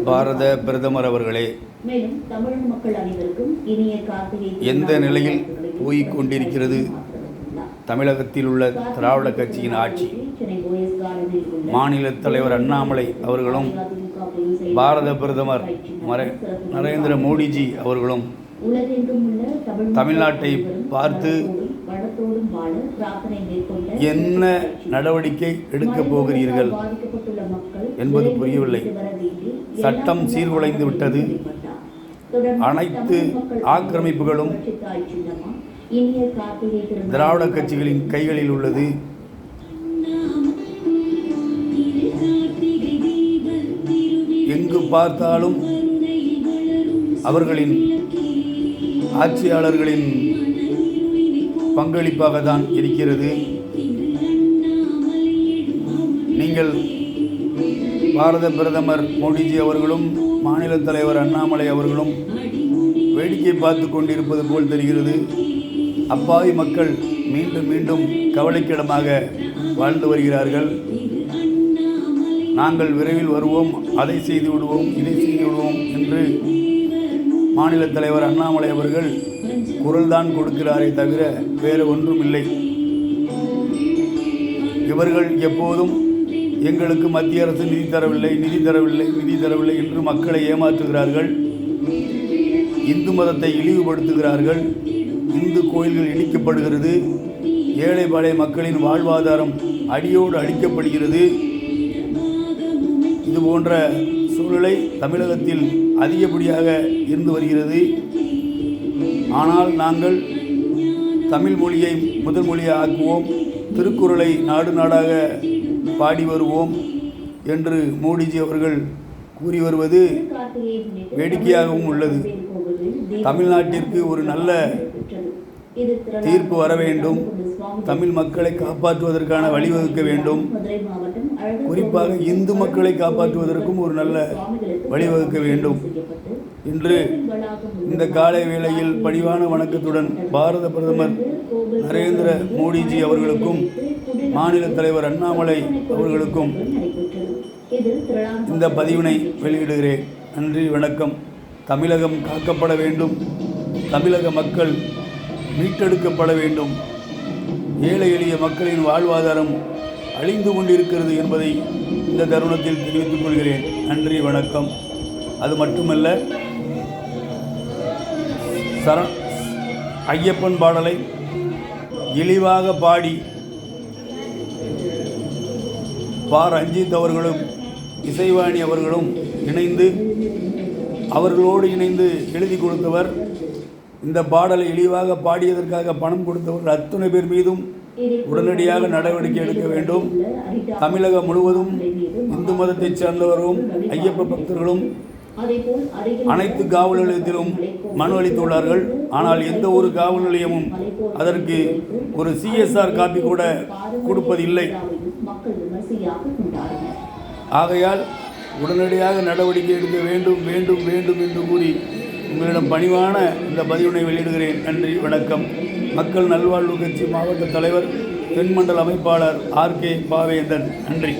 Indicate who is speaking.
Speaker 1: பாரத பிரதமர் அவர்களே,
Speaker 2: மேலும் தமிழக மக்கள் அனைவருக்கும் இனிய கார்த்திகை
Speaker 1: எந்த நிலையில் போய்க் கொண்டிருக்கிறது தமிழகத்தில் உள்ள திராவிட கட்சியின் ஆட்சி? மாநில தலைவர் அண்ணாமலை அவர்களும் பாரத பிரதமர் நரேந்திர மோடிஜி அவர்களும் தமிழ்நாட்டை பார்த்து என்ன நடவடிக்கை எடுக்கப் போகிறீர்கள் என்பது புரியவில்லை. சட்டம் சீர்குலைந்து விட்டது. அனைத்து ஆக்கிரமிப்புகளும் திராவிட கட்சிகளின் கைகளில் உள்ளது. எங்கு பார்த்தாலும் அவர்களின் ஆட்சியாளர்களின் பங்களிப்பாக தான் இருக்கிறது. நீங்கள் பாரத பிரதமர் மோடிஜி அவர்களும் மாநில தலைவர் அண்ணாமலை அவர்களும் வேடிக்கை பார்த்து கொண்டிருப்பது போல் தெரிகிறது. அப்பாவி மக்கள் மீண்டும் மீண்டும் கவலைக்கிடமாக வாழ்ந்து வருகிறார்கள். நாங்கள் விரைவில் வருவோம், அதை செய்து விடுவோம், இதை செய்து விடுவோம் என்று மாநில தலைவர் அண்ணாமலை அவர்கள் குரல்தான் கொடுக்கிறாரே தவிர வேறு ஒன்றும் இல்லை. இவர்கள் எப்போதும் எங்களுக்கு மத்திய அரசு நிதி தரவில்லை என்று மக்களை ஏமாற்றுகிறார்கள். இந்து மதத்தை இழிவுபடுத்துகிறார்கள். இந்து கோயில்கள் இடிக்கப்படுகிறது. ஏழை பாழை மக்களின் வாழ்வாதாரம் அடியோடு அழிக்கப்படுகிறது. இது போன்ற சூழ்நிலை தமிழகத்தில் அதிகப்படியாக இருந்து வருகிறது. ஆனால் நாங்கள் தமிழ் மொழியை முதல் மொழியாக ஆக்குவோம், திருக்குறளை நாடு நாடாக பாடி வருவோம் என்று மோடிஜி அவர்கள் கூறி வருவது வேடிக்கையாகவும் உள்ளது. தமிழ்நாட்டிற்கு ஒரு நல்ல தீர்ப்பு வர வேண்டும். தமிழ் மக்களை காப்பாற்றுவதற்கான வழிவகுக்க வேண்டும். குறிப்பாக இந்து மக்களை காப்பாற்றுவதற்கும் ஒரு நல்ல வழிவகுக்க வேண்டும் என்று இந்த காலை வேளையில் பணிவான வணக்கத்துடன் பாரத பிரதமர் நரேந்திர மோடிஜி அவர்களுக்கும் மாநில தலைவர் அண்ணாமலை அவர்களுக்கும் இந்த பதிவினை வெளியிடுகிறேன். நன்றி, வணக்கம். தமிழகம் காக்கப்பட வேண்டும். தமிழக மக்கள் மீட்டெடுக்கப்பட வேண்டும். ஏழை எளிய மக்களின் வாழ்வாதாரம் அழிந்து கொண்டிருக்கிறது என்பதை இந்த தருணத்தில் தெரிவித்துக் கொள்கிறேன். நன்றி, வணக்கம். அது மட்டுமல்ல, ஐயப்பன் பாடலை இழிவாக பாடி ரஞ்சித் அவர்களும் இசைவாணி அவர்களும் அவர்களோடு இணைந்து எழுதி கொடுத்தவர். இந்த பாடலை இழிவாக பாடியதற்காக பணம் கொடுத்தவர்கள் அத்தனை பேர் மீதும் உடனடியாக நடவடிக்கை எடுக்க வேண்டும். தமிழகம் முழுவதும் இந்து மதத்தைச் சேர்ந்தவரும் ஐயப்ப பக்தர்களும் அனைத்து காவல் நிலையத்திலும் மனு அளித்துள்ளார்கள். ஆனால் எந்த ஒரு காவல் நிலையமும் அதற்கு ஒரு CSR காப்பி கூட கொடுப்பதில்லை. ஆகையால் உடனடியாக நடவடிக்கை எடுக்க வேண்டும் வேண்டும் வேண்டும் என்று கூறி உங்களிடம் பணிவான இந்த பதிவினை வெளியிடுகிறேன். நன்றி, வணக்கம். மக்கள் நல்வாழ்வு கட்சி மாவட்ட தலைவர், தென்மண்டல அமைப்பாளர் RK பாவேந்தன். நன்றி.